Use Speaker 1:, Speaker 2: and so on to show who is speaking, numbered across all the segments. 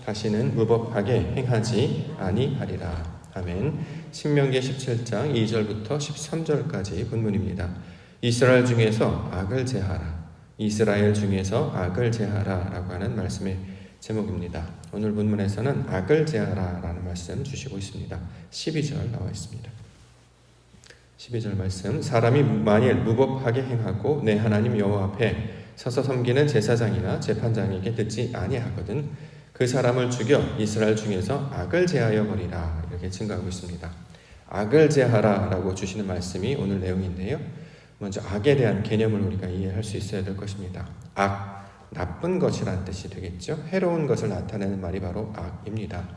Speaker 1: 다시는 무법하게 행하지 아니하리라. 아멘. 신명기 17장 2절부터 13절까지 본문입니다. 이스라엘 중에서 악을 제하라. 이스라엘 중에서 악을 제하라 라고 하는 말씀의 제목입니다. 오늘 본문에서는 악을 제하라 라는 말씀 주시고 있습니다. 12절 나와 있습니다. 12절 말씀. 사람이 만일 무법하게 행하고 내 하나님 여호와 앞에 서서 섬기는 제사장이나 재판장에게 듣지 아니하거든 그 사람을 죽여 이스라엘 중에서 악을 제하여 버리라. 이렇게 증거하고 있습니다. 악을 제하라 라고 주시는 말씀이 오늘 내용인데요. 먼저 악에 대한 개념을 우리가 이해할 수 있어야 될 것입니다. 악, 나쁜 것이라는 뜻이 되겠죠. 해로운 것을 나타내는 말이 바로 악입니다.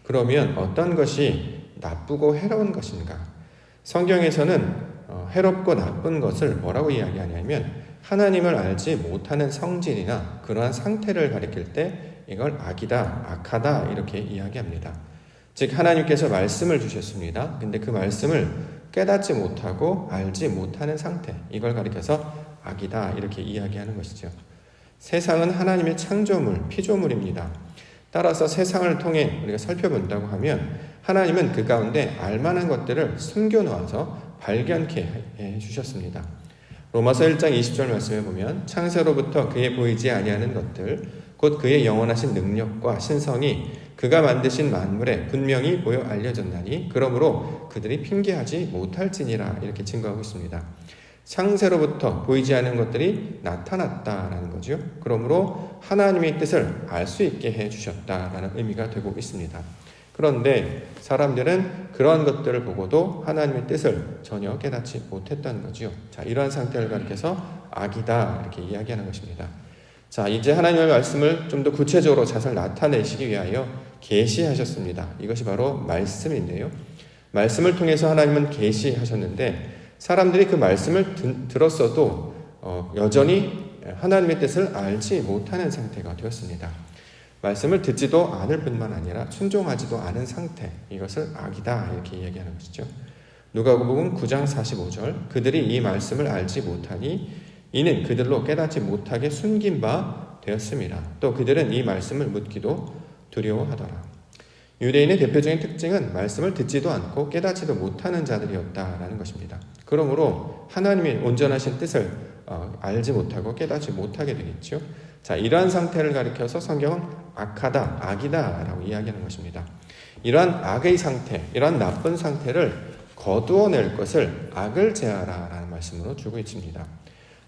Speaker 1: 그러면 어떤 것이 나쁘고 해로운 것인가? 성경에서는 해롭고 나쁜 것을 뭐라고 이야기하냐면 하나님을 알지 못하는 성질이나 그러한 상태를 가리킬 때 이걸 악이다, 악하다 이렇게 이야기합니다. 즉 하나님께서 말씀을 주셨습니다. 근데 그 말씀을 깨닫지 못하고 알지 못하는 상태, 이걸 가리켜서 악이다 이렇게 이야기하는 것이죠. 세상은 하나님의 창조물, 피조물입니다. 따라서 세상을 통해 우리가 살펴본다고 하면 하나님은 그 가운데 알만한 것들을 숨겨놓아서 발견케 해주셨습니다. 로마서 1장 20절 말씀에 보면 창세로부터 그의 보이지 아니하는 것들 곧 그의 영원하신 능력과 신성이 그가 만드신 만물에 분명히 보여 알려졌나니 그러므로 그들이 핑계하지 못할지니라 이렇게 증거하고 있습니다. 창세로부터 보이지 않는 것들이 나타났다라는 거죠. 그러므로 하나님의 뜻을 알 수 있게 해주셨다라는 의미가 되고 있습니다. 그런데 사람들은 그러한 것들을 보고도 하나님의 뜻을 전혀 깨닫지 못했다는 거죠. 자, 이러한 상태를 가리켜서 악이다 이렇게 이야기하는 것입니다. 자, 이제 하나님의 말씀을 좀 더 구체적으로 자세히 나타내시기 위하여 계시하셨습니다. 이것이 바로 말씀인데요. 말씀을 통해서 하나님은 계시하셨는데 사람들이 그 말씀을 들었어도 여전히 하나님의 뜻을 알지 못하는 상태가 되었습니다. 말씀을 듣지도 않을 뿐만 아니라 순종하지도 않은 상태, 이것을 악이다 이렇게 이야기하는 것이죠. 누가복음 9장 45절 그들이 이 말씀을 알지 못하니 이는 그들로 깨닫지 못하게 숨긴 바 되었습니다. 또 그들은 이 말씀을 묻기도 두려워하더라. 유대인의 대표적인 특징은 말씀을 듣지도 않고 깨닫지도 못하는 자들이었다라는 것입니다. 그러므로 하나님의 온전하신 뜻을 알지 못하고 깨닫지 못하게 되겠죠. 자, 이러한 상태를 가리켜서 성경은 악하다, 악이다 라고 이야기하는 것입니다. 이러한 악의 상태, 이러한 나쁜 상태를 거두어낼 것을 악을 제하라 라는 말씀으로 주고 있습니다.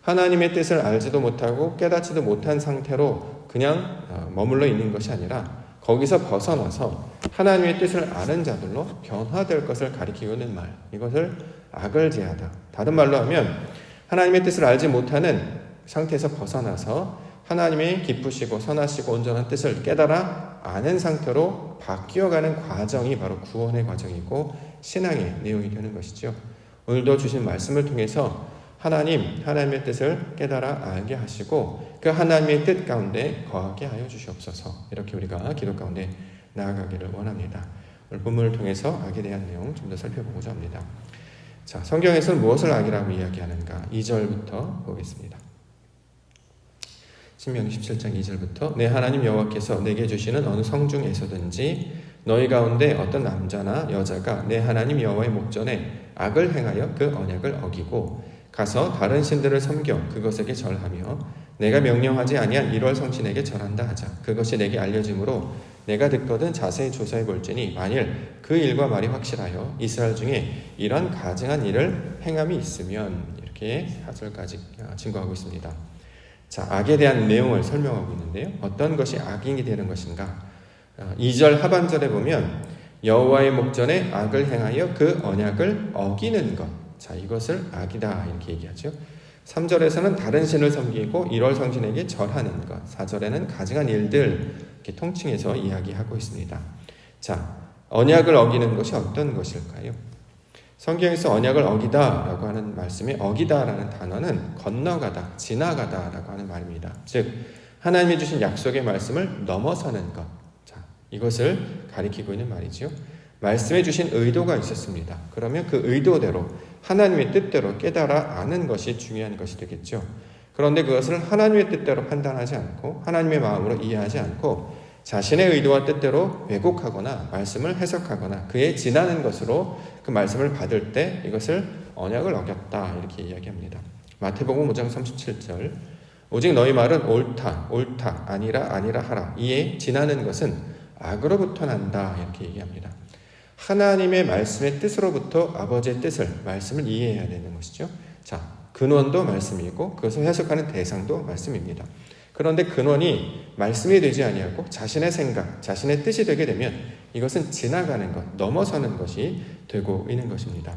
Speaker 1: 하나님의 뜻을 알지도 못하고 깨닫지도 못한 상태로 그냥 머물러 있는 것이 아니라 거기서 벗어나서 하나님의 뜻을 아는 자들로 변화될 것을 가리키고 있는 말, 이것을 악을 제하다. 다른 말로 하면 하나님의 뜻을 알지 못하는 상태에서 벗어나서 하나님의 기쁘시고 선하시고 온전한 뜻을 깨달아 아는 상태로 바뀌어가는 과정이 바로 구원의 과정이고 신앙의 내용이 되는 것이죠. 오늘도 주신 말씀을 통해서 하나님의 뜻을 깨달아 알게 하시고 그 하나님의 뜻 가운데 거하게 하여 주시옵소서. 이렇게 우리가 기도 가운데 나아가기를 원합니다. 오늘 본문을 통해서 악에 대한 내용 좀 더 살펴보고자 합니다. 자, 성경에서는 무엇을 악이라고 이야기하는가? 2절부터 보겠습니다. 신명기 17장 2절부터 내 하나님 여호와께서 내게 주시는 어느 성중에서든지 너희 가운데 어떤 남자나 여자가 내 하나님 여호와의 목전에 악을 행하여 그 언약을 어기고 가서 다른 신들을 섬겨 그것에게 절하며 내가 명령하지 아니한 1월 성신에게 절한다 하자. 그것이 내게 알려짐으로 내가 듣거든 자세히 조사해 볼지니 만일 그 일과 말이 확실하여 이스라엘 중에 이런 가증한 일을 행함이 있으면 이렇게 4절까지 증거하고 있습니다. 자, 악에 대한 내용을 설명하고 있는데요. 어떤 것이 악이 되는 것인가? 2절 하반절에 보면 여호와의 목전에 악을 행하여 그 언약을 어기는 것. 자, 이것을 악이다 이렇게 얘기하죠. 3절에서는 다른 신을 섬기고 1월 성신에게 절하는 것. 4절에는 가증한 일들 이렇게 통칭해서 이야기하고 있습니다. 자, 언약을 어기는 것이 어떤 것일까요? 성경에서 언약을 어기다라고 하는 말씀에 어기다라는 단어는 건너가다, 지나가다라고 하는 말입니다. 즉 하나님이 주신 약속의 말씀을 넘어서는 것. 자, 이것을 가리키고 있는 말이죠. 말씀해 주신 의도가 있었습니다. 그러면 그 의도대로 하나님의 뜻대로 깨달아 아는 것이 중요한 것이 되겠죠. 그런데 그것을 하나님의 뜻대로 판단하지 않고 하나님의 마음으로 이해하지 않고 자신의 의도와 뜻대로 왜곡하거나 말씀을 해석하거나 그에 지나는 것으로 그 말씀을 받을 때 이것을 언약을 어겼다 이렇게 이야기합니다. 마태복음 5장 37절 오직 너희 말은 옳다 옳다 아니라 아니라 하라 이에 지나는 것은 악으로부터 난다 이렇게 얘기합니다. 하나님의 말씀의 뜻으로부터 아버지의 뜻을 말씀을 이해해야 되는 것이죠. 자, 근원도 말씀이고 그것을 해석하는 대상도 말씀입니다. 그런데 근원이 말씀이 되지 아니하고 자신의 생각, 자신의 뜻이 되게 되면 이것은 지나가는 것, 넘어서는 것이 되고 있는 것입니다.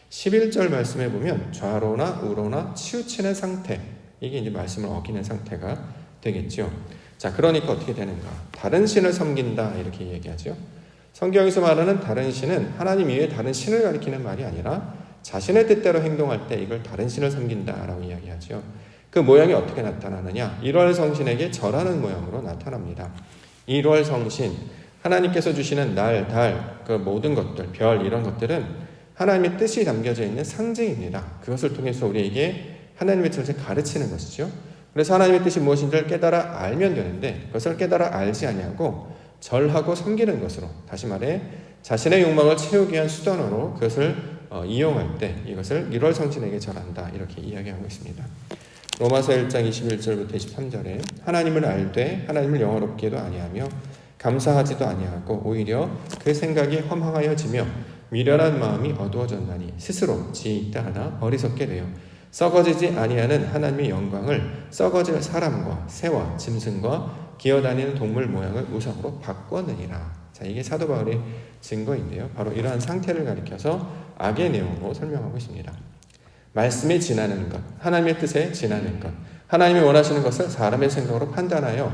Speaker 1: 11절 말씀에 보면 좌로나 우로나 치우치는 상태, 이게 이제 말씀을 어기는 상태가 되겠죠. 자, 그러니까 어떻게 되는가? 다른 신을 섬긴다 이렇게 얘기하죠. 성경에서 말하는 다른 신은 하나님 이외에 다른 신을 가리키는 말이 아니라 자신의 뜻대로 행동할 때 이걸 다른 신을 섬긴다라고 이야기하죠. 그 모양이 어떻게 나타나느냐? 1월 성신에게 절하는 모양으로 나타납니다. 1월 성신, 하나님께서 주시는 날, 달, 그 모든 것들, 별 이런 것들은 하나님의 뜻이 담겨져 있는 상징입니다. 그것을 통해서 우리에게 하나님의 뜻을 가르치는 것이죠. 그래서 하나님의 뜻이 무엇인지를 깨달아 알면 되는데 그것을 깨달아 알지 아니하고 절하고 섬기는 것으로, 다시 말해 자신의 욕망을 채우기 위한 수단으로 그것을 이용할 때 이것을 1월 성신에게 절한다 이렇게 이야기하고 있습니다. 로마서 1장 21절부터 23절에 하나님을 알되 하나님을 영화롭게도 아니하며 감사하지도 아니하고 오히려 그 생각이 허망하여지며 미련한 마음이 어두워졌나니 스스로 지혜 있다 하나 어리석게 되어 썩어지지 아니하는 하나님의 영광을 썩어질 사람과 새와 짐승과 기어다니는 동물 모양을 우상으로 바꾸었느니라. 자, 이게 사도 바울의 증거인데요. 바로 이러한 상태를 가리켜서 악의 내용으로 설명하고 있습니다. 말씀에 지나는 것, 하나님의 뜻에 지나는 것, 하나님이 원하시는 것을 사람의 생각으로 판단하여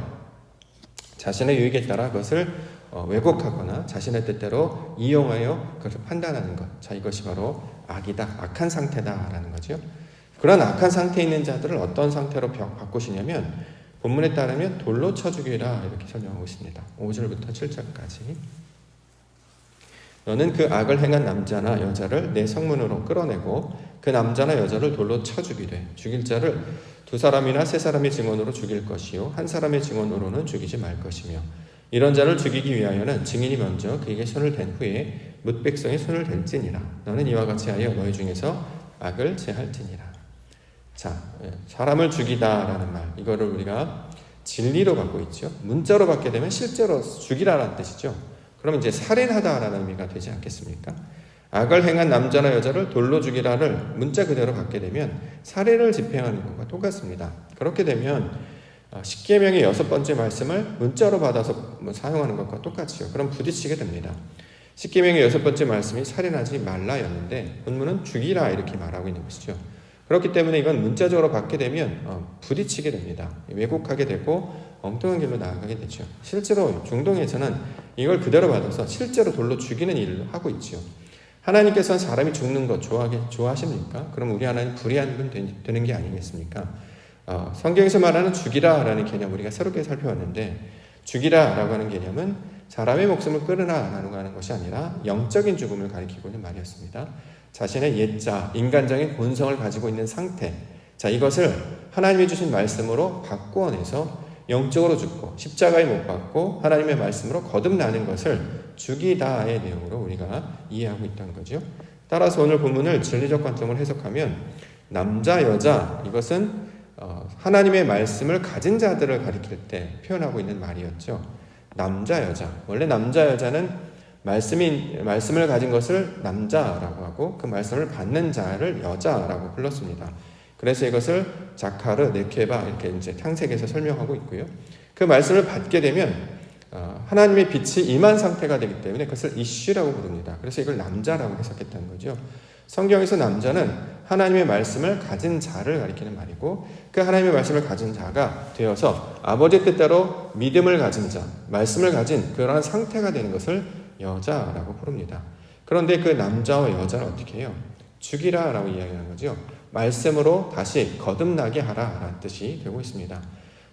Speaker 1: 자신의 유익에 따라 그것을 왜곡하거나 자신의 뜻대로 이용하여 그것을 판단하는 것. 자, 이것이 바로 악이다, 악한 상태다라는 거죠. 그런 악한 상태에 있는 자들을 어떤 상태로 바꾸시냐면 본문에 따르면 돌로 쳐 죽이라 이렇게 설명하고 있습니다. 5절부터 7절까지 너는 그 악을 행한 남자나 여자를 내 성문으로 끌어내고 그 남자나 여자를 돌로 쳐 죽이되 죽일 자를 2사람이나 3사람의 증언으로 죽일 것이요 한 사람의 증언으로는 죽이지 말 것이며 이런 자를 죽이기 위하여는 증인이 먼저 그에게 손을 댄 후에 뭇 백성이 손을 댈지니라. 너는 이와 같이 하여 너희 중에서 악을 제할지니라. 자, 사람을 죽이다라는 말, 이거를 우리가 진리로 받고 있죠. 문자로 받게 되면 실제로 죽이라라는 뜻이죠. 그러면 이제 살인하다라는 의미가 되지 않겠습니까? 악을 행한 남자나 여자를 돌로 죽이라를 문자 그대로 받게 되면 살인을 집행하는 것과 똑같습니다. 그렇게 되면 십계명의 6번째 말씀을 문자로 받아서 사용하는 것과 똑같이요. 그럼 부딪히게 됩니다. 십계명의 6번째 말씀이 살인하지 말라였는데 본문은 죽이라 이렇게 말하고 있는 것이죠. 그렇기 때문에 이건 문자적으로 받게 되면 부딪히게 됩니다. 왜곡하게 되고 엉뚱한 길로 나아가게 되죠. 실제로 중동에서는 이걸 그대로 받아서 실제로 돌로 죽이는 일을 하고 있죠. 하나님께서는 사람이 죽는 것 좋아하십니까? 그럼 우리 하나님 불의한 분 되는 게 아니겠습니까? 성경에서 말하는 죽이라라는 개념 우리가 새롭게 살펴봤는데 죽이라라고 하는 개념은 사람의 목숨을 끊으라라고 하는 것이 아니라 영적인 죽음을 가리키고 있는 말이었습니다. 자신의 옛자, 인간적인 본성을 가지고 있는 상태, 자, 이것을 하나님이 주신 말씀으로 바꾸어내서 영적으로 죽고 십자가에 못 박고 하나님의 말씀으로 거듭나는 것을 죽이다의 내용으로 우리가 이해하고 있다는 거죠. 따라서 오늘 본문을 진리적 관점으로 해석하면 남자, 여자, 이것은 하나님의 말씀을 가진 자들을 가리킬 때 표현하고 있는 말이었죠. 남자, 여자. 원래 남자, 여자는 말씀을 가진 것을 남자라고 하고 그 말씀을 받는 자를 여자라고 불렀습니다. 그래서 이것을 자카르, 네케바 이렇게 이제 탕색에서 설명하고 있고요. 그 말씀을 받게 되면 하나님의 빛이 임한 상태가 되기 때문에 그것을 이쉬라고 부릅니다. 그래서 이걸 남자라고 해석했다는 거죠. 성경에서 남자는 하나님의 말씀을 가진 자를 가리키는 말이고 그 하나님의 말씀을 가진 자가 되어서 아버지 뜻대로 믿음을 가진 자, 말씀을 가진 그러한 상태가 되는 것을 여자라고 부릅니다. 그런데 그 남자와 여자를 어떻게 해요? 죽이라라고 이야기하는 거죠. 말씀으로 다시 거듭나게 하라라는 뜻이 되고 있습니다.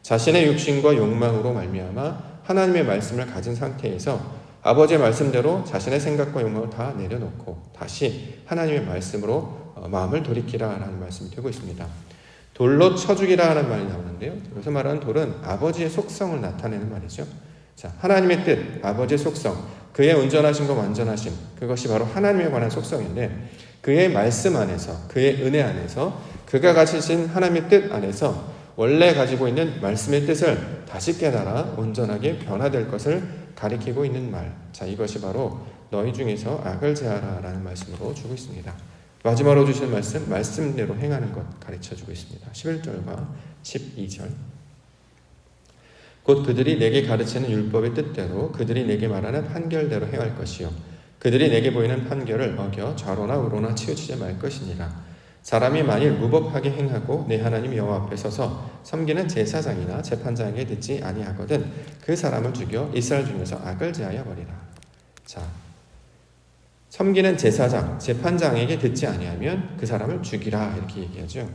Speaker 1: 자신의 육신과 욕망으로 말미암아 하나님의 말씀을 가진 상태에서 아버지의 말씀대로 자신의 생각과 욕망을 다 내려놓고 다시 하나님의 말씀으로 마음을 돌이키라라는 말씀이 되고 있습니다. 돌로 쳐 죽이라는 말이 나오는데요. 여기서 말하는 돌은 아버지의 속성을 나타내는 말이죠. 자, 하나님의 뜻, 아버지의 속성, 그의 온전하신 것 완전하심, 그것이 바로 하나님에 관한 속성인데 그의 말씀 안에서, 그의 은혜 안에서, 그가 가지신 하나님의 뜻 안에서 원래 가지고 있는 말씀의 뜻을 다시 깨달아 온전하게 변화될 것을 가리키고 있는 말. 자, 이것이 바로 너희 중에서 악을 제하라 라는 말씀으로 주고 있습니다. 마지막으로 주신 말씀, 말씀대로 행하는 것 가르쳐주고 있습니다. 11절과 12절. 곧 그들이 내게 가르치는 율법의 뜻대로 그들이 내게 말하는 판결대로 행할 것이요 그들이 내게 보이는 판결을 어겨 좌로나 우로나 치우치지 말 것이니라. 사람이 만일 무법하게 행하고 내 하나님 여호와 앞에 서서 섬기는 제사장이나 재판장에게 듣지 아니하거든 그 사람을 죽여 이스라엘 중에서 악을 제하여 버리라. 자, 섬기는 제사장, 재판장에게 듣지 아니하면 그 사람을 죽이라 이렇게 얘기하죠.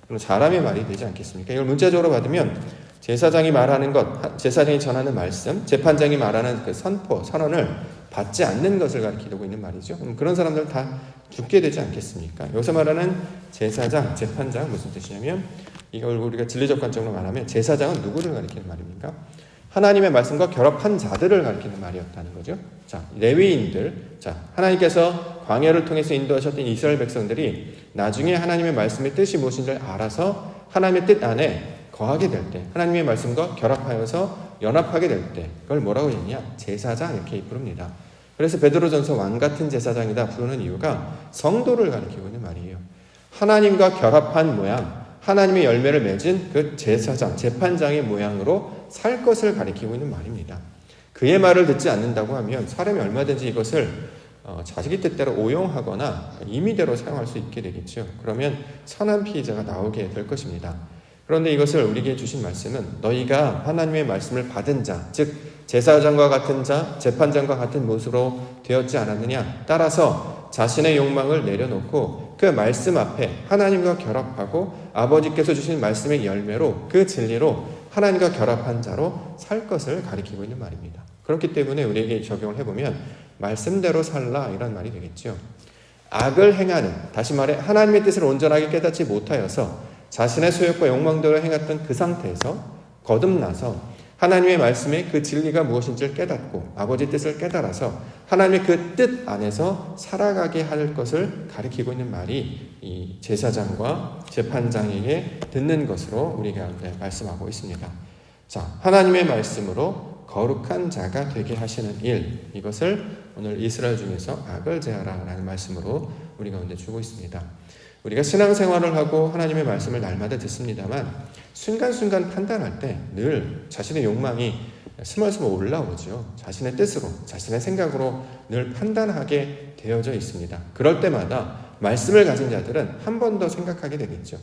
Speaker 1: 그럼 사람의 말이 되지 않겠습니까? 이걸 문자적으로 받으면 제사장이 말하는 것, 제사장이 전하는 말씀, 재판장이 말하는 그 선포, 선언을 받지 않는 것을 가리키고 있는 말이죠. 그런 사람들은 다 죽게 되지 않겠습니까? 여기서 말하는 제사장, 재판장 무슨 뜻이냐면 이걸 우리가 진리적 관점으로 말하면 제사장은 누구를 가리키는 말입니까? 하나님의 말씀과 결합한 자들을 가리키는 말이었다는 거죠. 자, 레위인들, 자, 하나님께서 광야를 통해서 인도하셨던 이스라엘 백성들이 나중에 하나님의 말씀의 뜻이 무엇인지를 알아서 하나님의 뜻 안에 거하게 될 때, 하나님의 말씀과 결합하여서 연합하게 될 때, 그걸 뭐라고 했냐? 제사장 이렇게 부릅니다. 그래서 베드로전서 왕 같은 제사장이다 부르는 이유가 성도를 가리키고 있는 말이에요. 하나님과 결합한 모양, 하나님의 열매를 맺은 그 제사장, 재판장의 모양으로 살 것을 가리키고 있는 말입니다. 그의 말을 듣지 않는다고 하면 사람이 얼마든지 이것을 자기 뜻대로 오용하거나 임의대로 사용할 수 있게 되겠죠. 그러면 선한 피해자가 나오게 될 것입니다. 그런데 이것을 우리에게 주신 말씀은 너희가 하나님의 말씀을 받은 자, 즉 제사장과 같은 자, 재판장과 같은 모습으로 되었지 않았느냐. 따라서 자신의 욕망을 내려놓고 그 말씀 앞에 하나님과 결합하고 아버지께서 주신 말씀의 열매로 그 진리로 하나님과 결합한 자로 살 것을 가리키고 있는 말입니다. 그렇기 때문에 우리에게 적용을 해보면 말씀대로 살라 이런 말이 되겠죠. 악을 행하는, 다시 말해 하나님의 뜻을 온전하게 깨닫지 못하여서 자신의 소욕과 욕망대로 행했던 그 상태에서 거듭나서 하나님의 말씀의 그 진리가 무엇인지를 깨닫고 아버지 뜻을 깨달아서 하나님의 그 뜻 안에서 살아가게 할 것을 가리키고 있는 말이 이 제사장과 재판장에게 듣는 것으로 우리가 말씀하고 있습니다. 자, 하나님의 말씀으로 거룩한 자가 되게 하시는 일, 이것을 오늘 이스라엘 중에서 악을 제하라 라는 말씀으로 우리 가운데 주고 있습니다. 우리가 신앙생활을 하고 하나님의 말씀을 날마다 듣습니다만 순간순간 판단할 때 늘 자신의 욕망이 스멀스멀 올라오죠. 자신의 뜻으로, 자신의 생각으로 늘 판단하게 되어져 있습니다. 그럴 때마다 말씀을 가진 자들은 한 번 더 생각하게 되겠죠.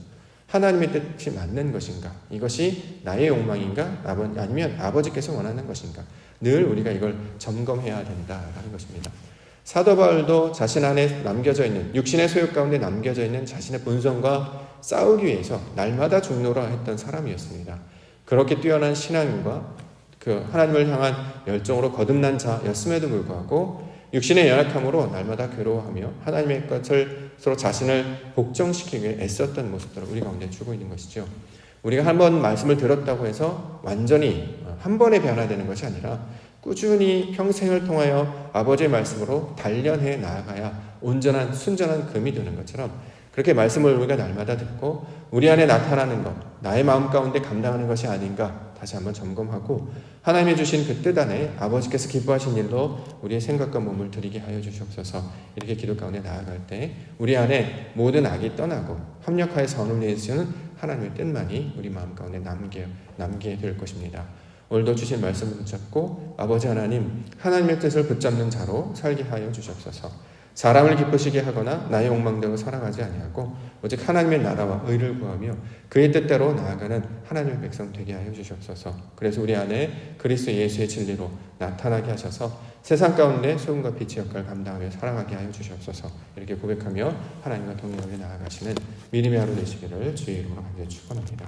Speaker 1: 하나님의 뜻이 맞는 것인가? 이것이 나의 욕망인가? 아니면 아버지께서 원하는 것인가? 늘 우리가 이걸 점검해야 된다라는 것입니다. 사도 바울도 자신 안에 남겨져 있는 육신의 소욕 가운데 남겨져 있는 자신의 본성과 싸우기 위해서 날마다 죽노라 했던 사람이었습니다. 그렇게 뛰어난 신앙과 그 하나님을 향한 열정으로 거듭난 자였음에도 불구하고 육신의 연약함으로 날마다 괴로워하며 하나님의 것을 서로 자신을 복종시키기 위해 애썼던 모습들을 우리 가운데 주고 있는 것이죠. 우리가 한 번 말씀을 들었다고 해서 완전히 한 번에 변화되는 것이 아니라 꾸준히 평생을 통하여 아버지의 말씀으로 단련해 나아가야 온전한 순전한 금이 되는 것처럼 그렇게 말씀을 우리가 날마다 듣고 우리 안에 나타나는 것, 나의 마음 가운데 감당하는 것이 아닌가 다시 한번 점검하고 하나님이 주신 그 뜻 안에 아버지께서 기뻐하신 일로 우리의 생각과 몸을 드리게 하여 주시옵소서. 이렇게 기도 가운데 나아갈 때 우리 안에 모든 악이 떠나고 합력하여 선을 내주시는 하나님의 뜻만이 우리 마음 가운데 남게 될 것입니다. 오늘도 주신 말씀을 붙잡고 아버지 하나님, 하나님의 뜻을 붙잡는 자로 살게 하여 주시옵소서. 사람을 기쁘시게 하거나 나의 욕망대로 살아가지 아니하고 오직 하나님의 나라와 의를 구하며 그의 뜻대로 나아가는 하나님의 백성 되게 하여 주시옵소서. 그래서 우리 안에 그리스도 예수의 진리로 나타나게 하셔서 세상 가운데 소금과 빛의 역할을 감당하며 살아가게 하여 주시옵소서. 이렇게 고백하며 하나님과 동행하며 나아가시는 믿음의 하루 되시기를 주의 이름으로 간절히 축원합니다.